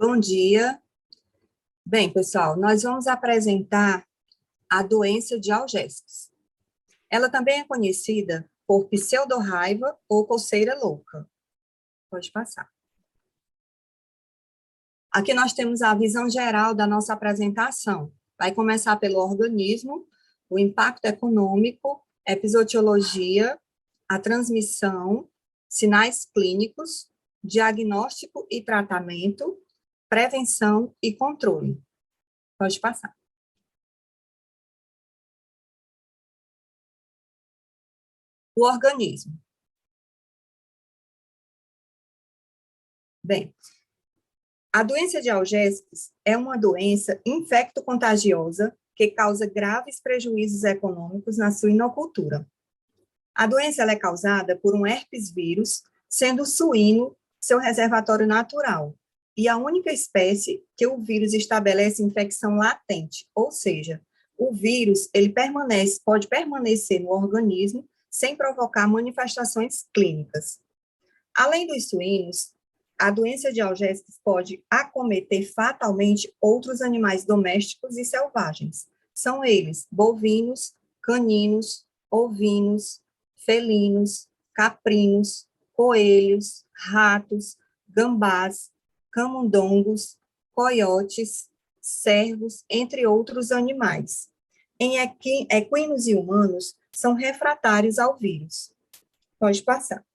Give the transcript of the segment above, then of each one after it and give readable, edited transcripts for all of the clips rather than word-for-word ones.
Bom dia. Bem, pessoal, nós vamos apresentar a doença de Algésias. Ela também é conhecida por pseudorraiva ou coceira louca. Pode passar. Aqui nós temos a visão geral da nossa apresentação. Vai começar pelo organismo, o impacto econômico, epizootiologia, a transmissão, sinais clínicos, diagnóstico e tratamento, prevenção e controle. Pode passar. O organismo. Bem, a doença de Algésias é uma doença infecto-contagiosa que causa graves prejuízos econômicos na suinocultura. A doença ela é causada por um herpes vírus, sendo o suíno seu reservatório natural, e a única espécie que o vírus estabelece infecção latente, ou seja, o vírus ele pode permanecer no organismo sem provocar manifestações clínicas. Além dos suínos, a doença de Algésias pode acometer fatalmente outros animais domésticos e selvagens. São eles bovinos, caninos, ovinos, felinos, caprinos, coelhos, ratos, gambás, camundongos, coiotes, cervos, entre outros animais. Em equinos e humanos, são refratários ao vírus. Pode passar.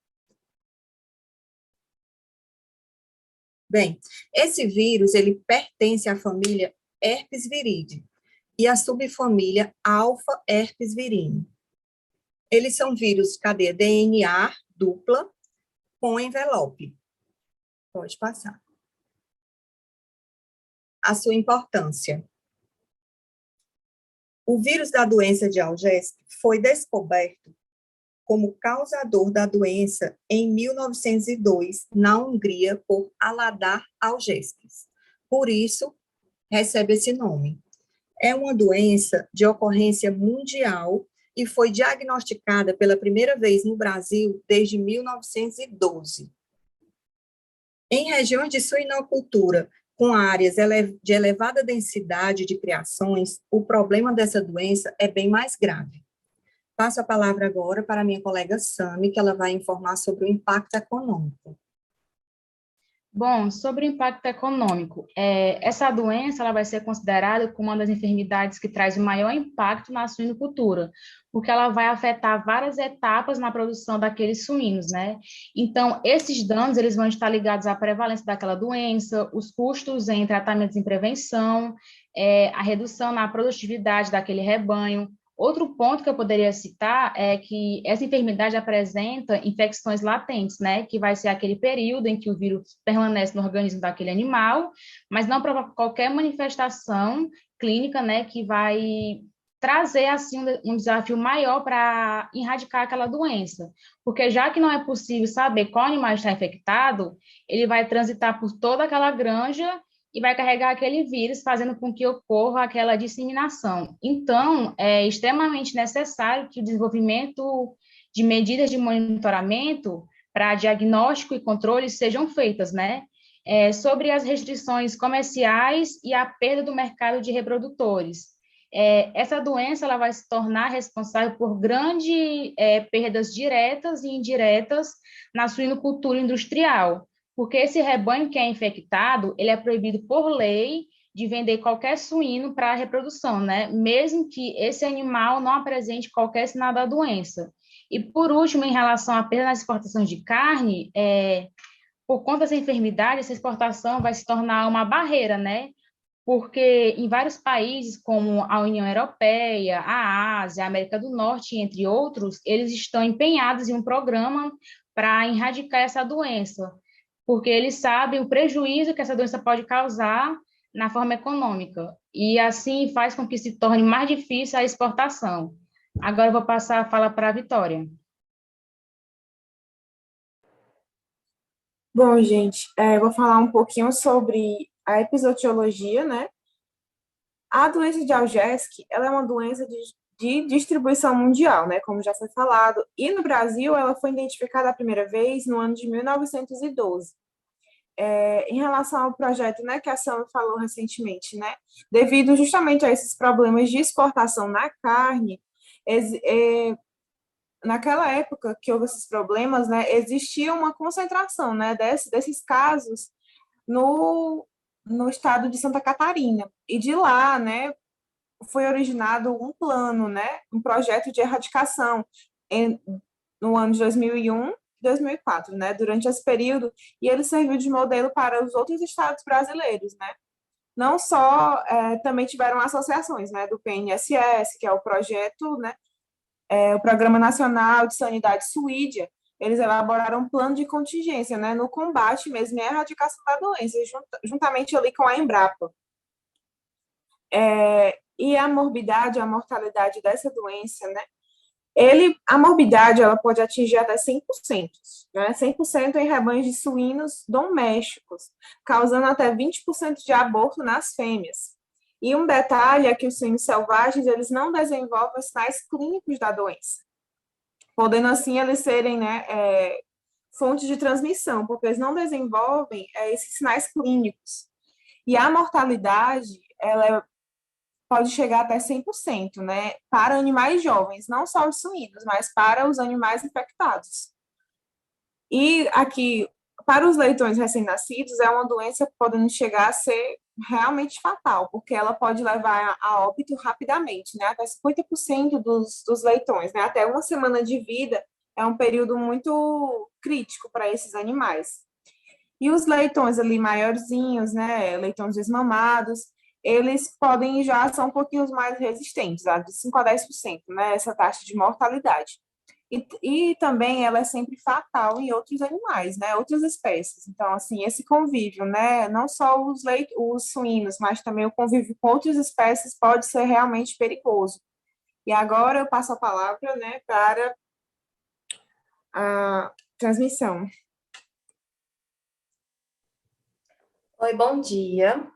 Bem, esse vírus, ele pertence à família Herpes viridae e à subfamília Alpha Herpes virini. Eles são vírus de cadeia DNA dupla com envelope. Pode passar. A sua importância. O vírus da doença de Algésias foi descoberto como causador da doença em 1902, na Hungria, por Aladar Algésias. Por isso, recebe esse nome. É uma doença de ocorrência mundial e foi diagnosticada pela primeira vez no Brasil desde 1912. Em regiões de suinocultura com áreas de elevada densidade de criações, o problema dessa doença é bem mais grave. Passo a palavra agora para a minha colega Sami, que ela vai informar sobre o impacto econômico. Bom, sobre o impacto econômico, essa doença ela vai ser considerada como uma das enfermidades que traz o maior impacto na suinocultura, porque ela vai afetar várias etapas na produção daqueles suínos, né? Então, esses danos, eles vão estar ligados à prevalência daquela doença, os custos em tratamentos em prevenção, a redução na produtividade daquele rebanho. Outro ponto que eu poderia citar é que essa enfermidade apresenta infecções latentes, né, que vai ser aquele período em que o vírus permanece no organismo daquele animal, mas não provoca qualquer manifestação clínica, né, que vai trazer, assim, um desafio maior para erradicar aquela doença. Porque já que não é possível saber qual animal está infectado, ele vai transitar por toda aquela granja e vai carregar aquele vírus, fazendo com que ocorra aquela disseminação. Então, é extremamente necessário que o desenvolvimento de medidas de monitoramento para diagnóstico e controle sejam feitas, né? Sobre as restrições comerciais e a perda do mercado de reprodutores. Essa doença ela vai se tornar responsável por grandes perdas diretas e indiretas na suinocultura industrial, porque esse rebanho que é infectado, ele é proibido por lei de vender qualquer suíno para reprodução, né? Mesmo que esse animal não apresente qualquer sinal da doença. E, por último, em relação à perda nas exportações de carne, por conta dessa enfermidade, essa exportação vai se tornar uma barreira, né? Porque em vários países, como a União Europeia, a Ásia, a América do Norte, entre outros, eles estão empenhados em um programa para erradicar essa doença, porque eles sabem o prejuízo que essa doença pode causar na forma econômica, e assim faz com que se torne mais difícil a exportação. Agora eu vou passar a fala para a Vitória. Bom, gente, vou falar um pouquinho sobre a epizootiologia, né? A doença de Algésias, ela é uma doença de distribuição mundial, né? Como já foi falado, e no Brasil ela foi identificada a primeira vez no ano de 1912. em relação ao projeto, né, que a Sam falou recentemente, né, devido justamente a esses problemas de exportação na carne, naquela época que houve esses problemas, né, existia uma concentração, né, desses casos no estado de Santa Catarina. E de lá, né, foi originado um plano, né, um projeto de erradicação no ano de 2001 e 2004, né, durante esse período, e ele serviu de modelo para os outros estados brasileiros, né. Não só, também tiveram associações, né, do PNSS, que é o projeto, né, o Programa Nacional de Sanidade Suídia, eles elaboraram um plano de contingência, né, no combate mesmo e a erradicação da doença, juntamente ali com a Embrapa. E a morbidade, a mortalidade dessa doença, né, a morbidade, ela pode atingir até 100%, né, 100% em rebanhos de suínos domésticos, causando até 20% de aborto nas fêmeas. E um detalhe é que os suínos selvagens, eles não desenvolvem os sinais clínicos da doença, podendo assim eles serem, né, fonte de transmissão, porque eles não desenvolvem esses sinais clínicos. E a mortalidade, ela pode chegar até 100%, né, para animais jovens, não só os suínos, mas para os animais infectados. E aqui, para os leitões recém-nascidos, é uma doença podendo chegar a ser realmente fatal, porque ela pode levar a óbito rapidamente, né? Até 50% dos leitões, né? Até uma semana de vida é um período muito crítico para esses animais. E os leitões ali maiorzinhos, né? Leitões desmamados, eles podem já são um pouquinho mais resistentes, de 5 a 10%, né? Essa taxa de mortalidade. E também ela é sempre fatal em outros animais, né? Outras espécies. Então, assim, esse convívio, né? Não só os suínos, mas também o convívio com outras espécies pode ser realmente perigoso. E agora eu passo a palavra, né, para a transmissão. Oi, bom dia.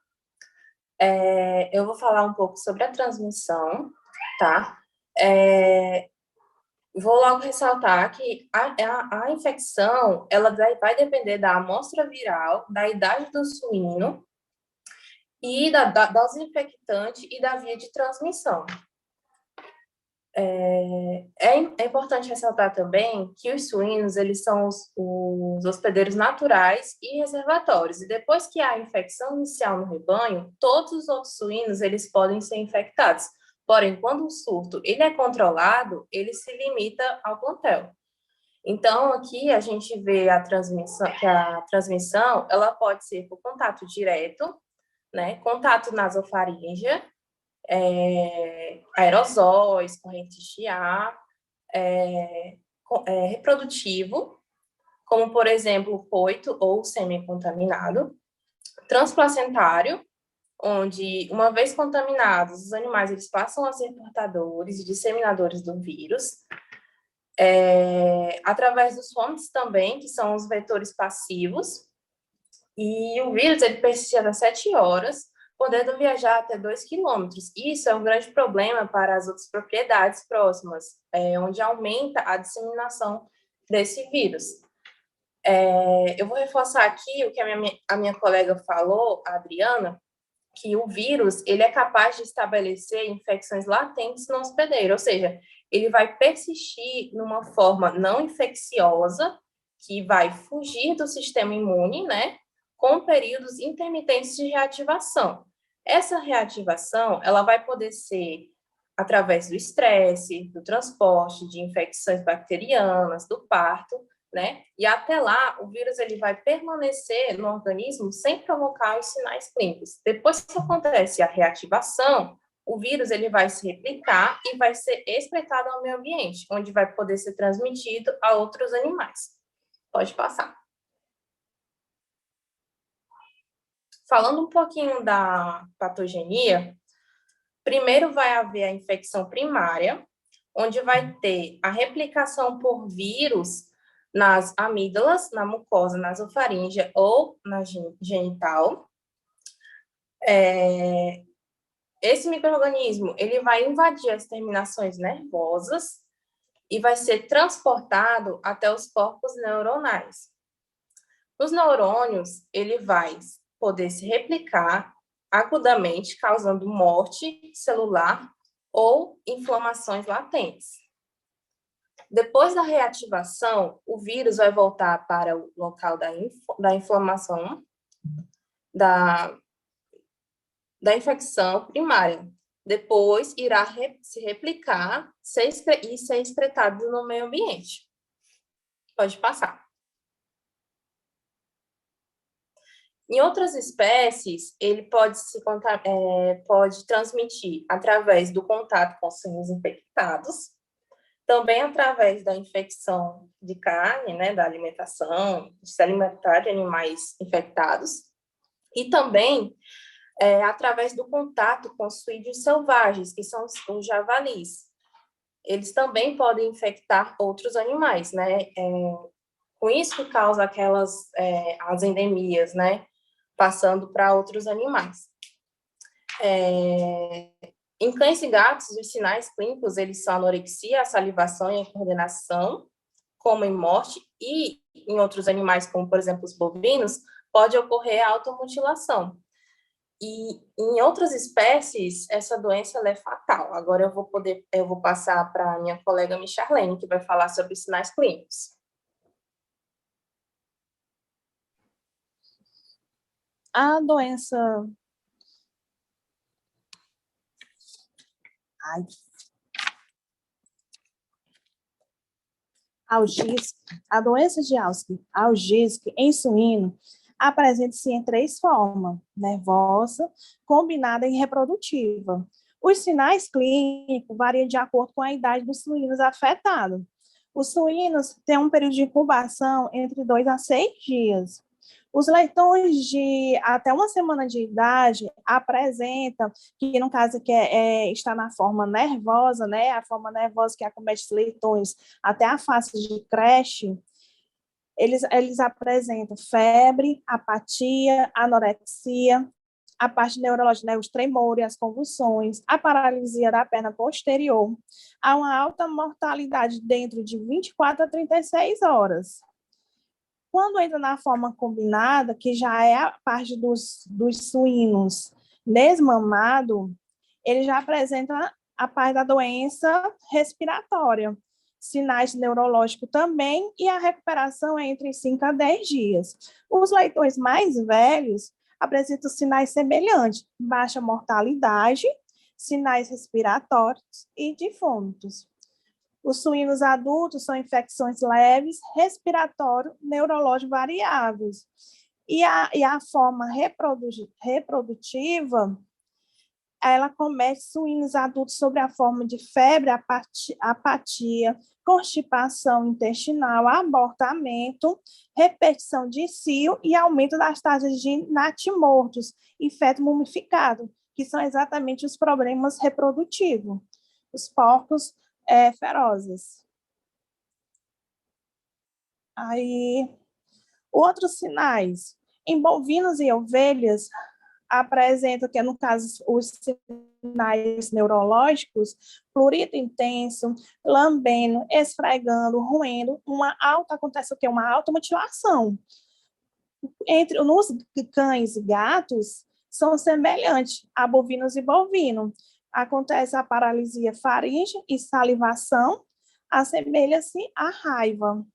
Eu vou falar um pouco sobre a transmissão, tá? Vou logo ressaltar que a infecção, ela vai depender da amostra viral, da idade do suíno e da dose infectante e da via de transmissão. É importante ressaltar também que os suínos, eles são os hospedeiros naturais e reservatórios. E depois que há a infecção inicial no rebanho, todos os outros suínos, eles podem ser infectados. Porém, quando o surto ele é controlado, ele se limita ao plantel. Então, aqui a gente vê que a transmissão ela pode ser por contato direto, né, contato nasofaríngeo, aerosóis, correntes de ar, reprodutivo, como, por exemplo, o coito ou semi-contaminado, transplacentário, onde, uma vez contaminados, os animais eles passam a ser portadores e disseminadores do vírus, através dos fomites também, que são os vetores passivos, e o vírus ele persiste até 7 horas, podendo viajar até 2 quilômetros. Isso é um grande problema para as outras propriedades próximas, onde aumenta a disseminação desse vírus. Eu vou reforçar aqui o que a minha colega falou, a Adriana, que o vírus ele é capaz de estabelecer infecções latentes no hospedeiro, ou seja, ele vai persistir numa forma não infecciosa, que vai fugir do sistema imune, né, com períodos intermitentes de reativação. Essa reativação, ela vai poder ser através do estresse, do transporte de infecções bacterianas, do parto, né? E até lá, o vírus ele vai permanecer no organismo sem provocar os sinais clínicos. Depois que acontece a reativação, o vírus ele vai se replicar e vai ser excretado ao meio ambiente, onde vai poder ser transmitido a outros animais. Pode passar. Falando um pouquinho da patogenia, primeiro vai haver a infecção primária, onde vai ter a replicação por vírus nas amígdalas, na mucosa nasofaríngea ou na genital. Esse micro-organismo ele vai invadir as terminações nervosas e vai ser transportado até os corpos neuronais. Nos neurônios, ele vai poder se replicar agudamente, causando morte celular ou inflamações latentes. Depois da reativação, o vírus vai voltar para o local da inflamação, da infecção primária. Depois, irá se replicar e ser excretado no meio ambiente. Pode passar. Em outras espécies, ele pode transmitir através do contato com suínos infectados, também através da infecção de carne, né, da alimentação, de se alimentar de animais infectados, e também através do contato com suídeos selvagens, que são os javalis. Eles também podem infectar outros animais, né? Com isso que causa as endemias, né? Passando para outros animais. Em cães e gatos, os sinais clínicos, eles são anorexia, salivação e coordenação, como em morte, e em outros animais, como, por exemplo, os bovinos, pode ocorrer a automutilação. E em outras espécies, essa doença ela é fatal. Agora eu vou passar para a minha colega Micharlene, que vai falar sobre os sinais clínicos. A doença... A doença de Algísque em suíno apresenta-se em 3 formas: nervosa, combinada e reprodutiva. Os sinais clínicos variam de acordo com a idade dos suínos afetados. Os suínos têm um período de incubação entre 2 a 6 dias. Os leitões de até 1 semana de idade apresentam, que no caso que está na forma nervosa, né, a forma nervosa que acomete os leitões até a fase de creche, eles apresentam febre, apatia, anorexia, a parte neurológica, né, os tremores, as convulsões, a paralisia da perna posterior. Há uma alta mortalidade dentro de 24 a 36 horas. Quando entra na forma combinada, que já é a parte dos suínos desmamado, ele já apresenta a parte da doença respiratória, sinais neurológicos também, e a recuperação é entre 5 a 10 dias. Os leitões mais velhos apresentam sinais semelhantes: baixa mortalidade, sinais respiratórios e de vômitos. Os suínos adultos são infecções leves, respiratório, neurológico variáveis. E a forma reprodutiva, ela comete suínos adultos sobre a forma de febre, apatia, constipação intestinal, abortamento, repetição de cio e aumento das taxas de natimortos e feto mumificado, que são exatamente os problemas reprodutivos. Os porcos ferozes. Aí, outros sinais. Em bovinos e ovelhas, apresentam, que no caso, os sinais neurológicos: prurito intenso, lambendo, esfregando, roendo, acontece o quê? Uma automutilação. Nos cães e gatos, são semelhantes a bovinos e bovinos. Acontece a paralisia faríngea e salivação, assemelha-se à raiva.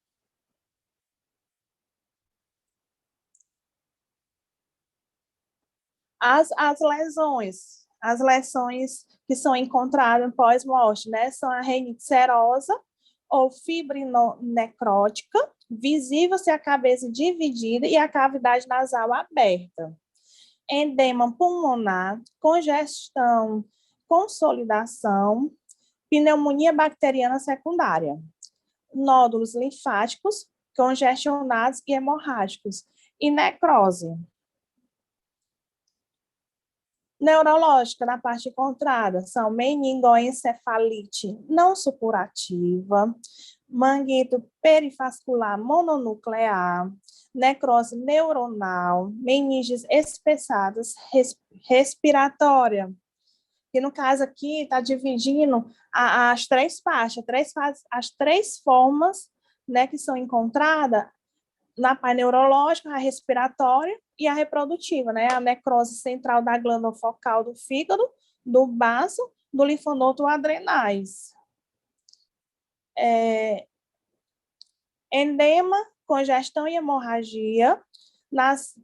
As lesões que são encontradas pós-morte, né, são a rinite serosa ou fibrinonecrótica, visível se a cabeça dividida e a cavidade nasal aberta. Edema pulmonar, congestão, consolidação, pneumonia bacteriana secundária, nódulos linfáticos congestionados e hemorrágicos, e necrose. Neurológica, na parte encontrada, são meningoencefalite não supurativa, manguito perivascular mononuclear, necrose neuronal, meninges espessadas respiratória, que no caso aqui está dividindo as 3 partes, as 3 formas, né, que são encontradas, na parte neurológica, a respiratória e a reprodutiva, né? A necrose central da glândula focal do fígado, do baço, do linfonodo adrenais. Edema, congestão e hemorragia nas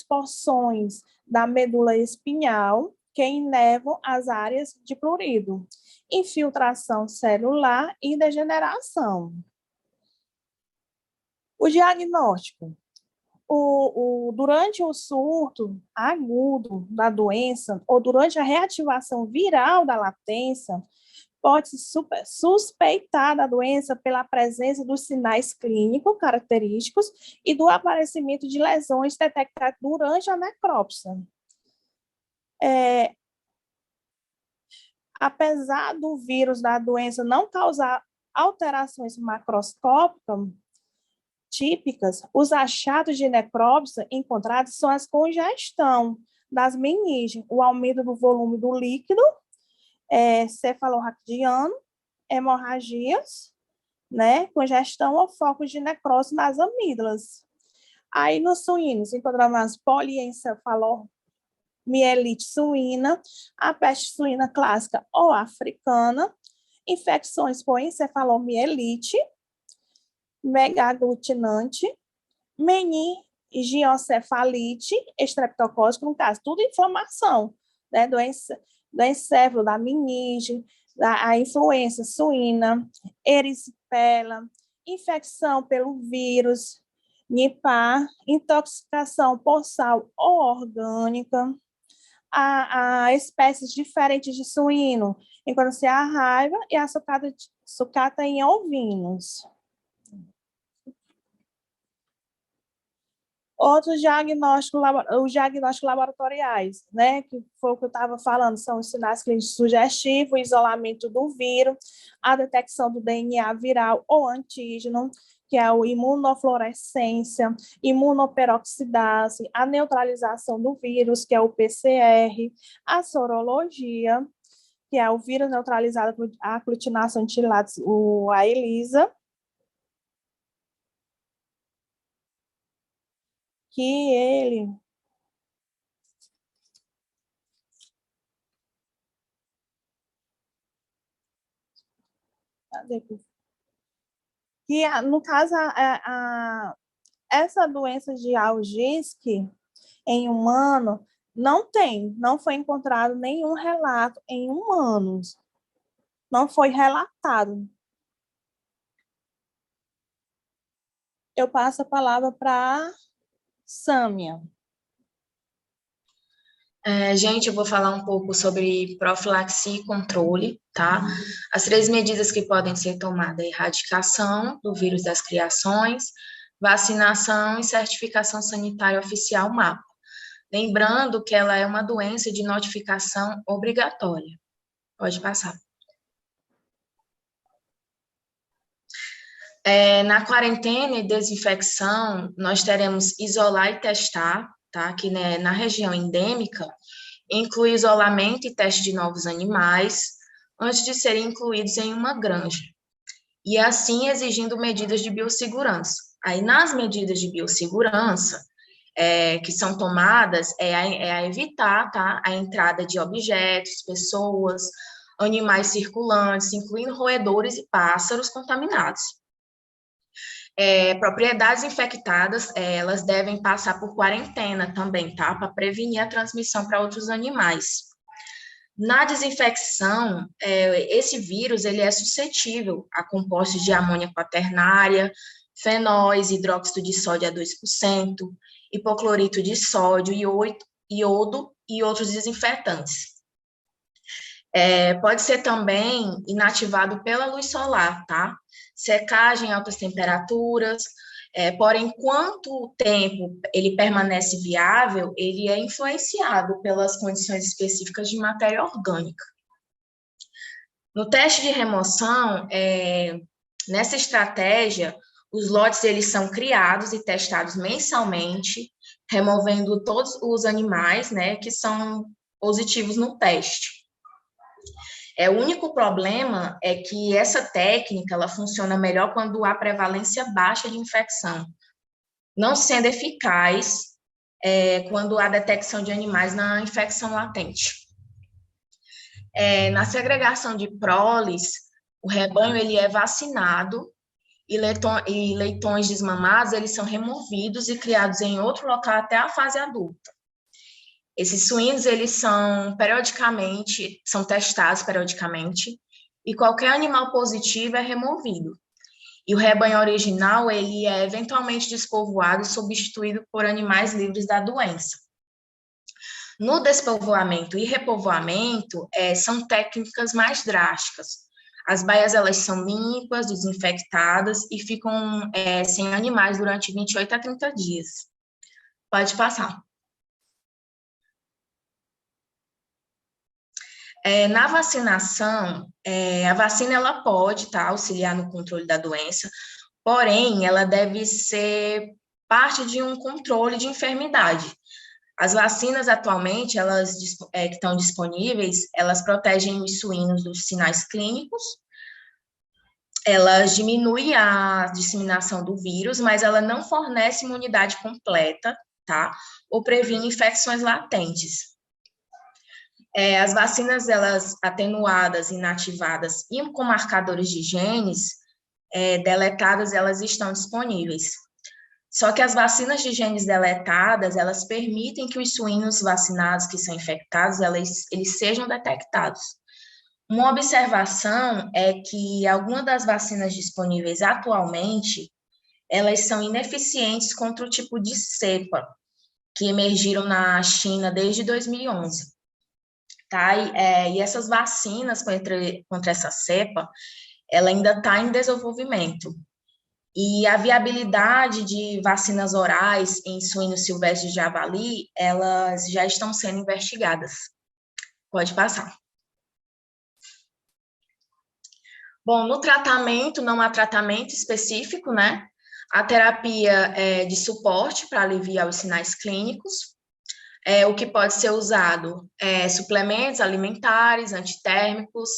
porções da medula espinhal que inervam as áreas de prurido. Infiltração celular e degeneração. O diagnóstico. Durante o surto agudo da doença ou durante a reativação viral da latência, pode-se suspeitar da doença pela presença dos sinais clínicos característicos e do aparecimento de lesões detectadas durante a necrópsia. Apesar do vírus da doença não causar alterações macroscópicas típicas, os achados de necrópsia encontrados são as congestão das meninges, o aumento do volume do líquido, cefalorraquidiano, hemorragias, né, congestão ou focos de necrose nas amígdalas. Aí nos suínos encontramos as poliencefalomielite suína, a peste suína clássica ou africana, infecções por encefalomielite, megaglutinante, meningiocefalite, estreptocócica, no caso, tudo inflamação, né, doença do encéfalo, da meninge, a influenza suína, erisipela, infecção pelo vírus, Nipah, intoxicação por sal ou orgânica, a espécies diferentes de suíno, enquanto-se a raiva e a sucata em ovinos. Outros diagnósticos laboratoriais, né, que foi o que eu estava falando, são os sinais clínicos sugestivos, o isolamento do vírus, a detecção do DNA viral ou antígeno, que é a imunofluorescência, imunoperoxidase, a neutralização do vírus, que é o PCR, a sorologia, que é o vírus neutralizado por aglutinação de latos, a ELISA, que ele no caso essa doença de Algiske em humano não foi encontrado nenhum relato em humanos, não foi relatado. Eu passo a palavra para Sâmia. Gente, eu vou falar um pouco sobre profilaxia e controle, tá? As 3 medidas que podem ser tomadas é erradicação do vírus das criações, vacinação e certificação sanitária oficial MAPA. Lembrando que ela é uma doença de notificação obrigatória. Pode passar. Na quarentena e desinfecção, nós teremos isolar e testar, tá? Que, né, na região endêmica, inclui isolamento e teste de novos animais, antes de serem incluídos em uma granja, e assim exigindo medidas de biossegurança. Aí, nas medidas de biossegurança, que são tomadas, a evitar, tá, a entrada de objetos, pessoas, animais circulantes, incluindo roedores e pássaros contaminados. Propriedades infectadas, elas devem passar por quarentena também, tá? Para prevenir a transmissão para outros animais. Na desinfecção, esse vírus, ele é suscetível a compostos de amônia quaternária, fenóis, hidróxido de sódio a 2%, hipoclorito de sódio, iodo e outros desinfetantes. Pode ser também inativado pela luz solar, tá? Secagem em altas temperaturas, porém, quanto tempo ele permanece viável, ele é influenciado pelas condições específicas de matéria orgânica. No teste de remoção, nessa estratégia, os lotes eles são criados e testados mensalmente, removendo todos os animais, né, que são positivos no teste. O único problema é que essa técnica ela funciona melhor quando há prevalência baixa de infecção. não sendo eficaz quando há detecção de animais na infecção latente. Na segregação de proles, o rebanho ele é vacinado e leitões desmamados eles são removidos e criados em outro local até a fase adulta. Esses suínos eles são testados periodicamente e qualquer animal positivo é removido. E o rebanho original ele é eventualmente despovoado e substituído por animais livres da doença. No despovoamento e repovoamento, são técnicas mais drásticas. As baias, elas são limpas, desinfectadas e ficam sem animais durante 28 a 30 dias. Pode passar. Na vacinação, a vacina ela pode auxiliar no controle da doença, porém, ela deve ser parte de um controle de enfermidade. As vacinas, atualmente, elas que estão disponíveis, elas protegem os suínos dos sinais clínicos, elas diminuem a disseminação do vírus, mas ela não fornece imunidade completa, tá? Ou previne infecções latentes. As vacinas, elas atenuadas, inativadas e com marcadores de genes deletadas, elas estão disponíveis. Só que as vacinas de genes deletadas, elas permitem que os suínos vacinados que são infectados, eles sejam detectados. Uma observação é que algumas das vacinas disponíveis atualmente, elas são ineficientes contra o tipo de cepa que emergiram na China desde 2011. Tá? E essas vacinas contra essa cepa, ela ainda está em desenvolvimento. E a viabilidade de vacinas orais em suínos silvestres de javali, elas já estão sendo investigadas. Pode passar. Bom, no tratamento, não há tratamento específico, né? A terapia é de suporte para aliviar os sinais clínicos. O que pode ser usado suplementos alimentares, antitérmicos,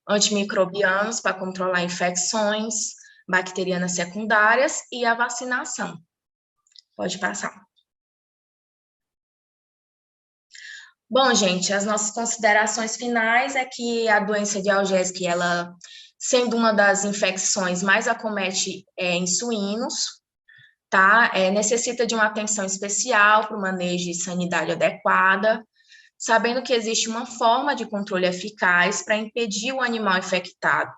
antimicrobianos para controlar infecções bacterianas secundárias e a vacinação. Pode passar. Bom, gente, as nossas considerações finais é que a doença de Algesic, ela, sendo uma das infecções mais acomete em suínos, tá? Necessita de uma atenção especial para o manejo e sanidade adequada, sabendo que existe uma forma de controle eficaz para impedir o animal infectado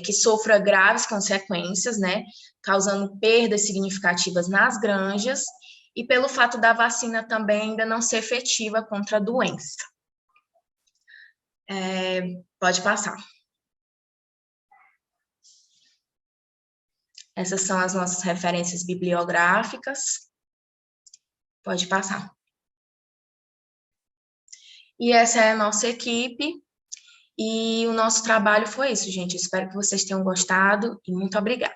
que sofra graves consequências, né, causando perdas significativas nas granjas, e pelo fato da vacina também ainda não ser efetiva contra a doença. Pode passar. Essas são as nossas referências bibliográficas. Pode passar. E essa é a nossa equipe. E o nosso trabalho foi isso, gente. Espero que vocês tenham gostado e muito obrigada.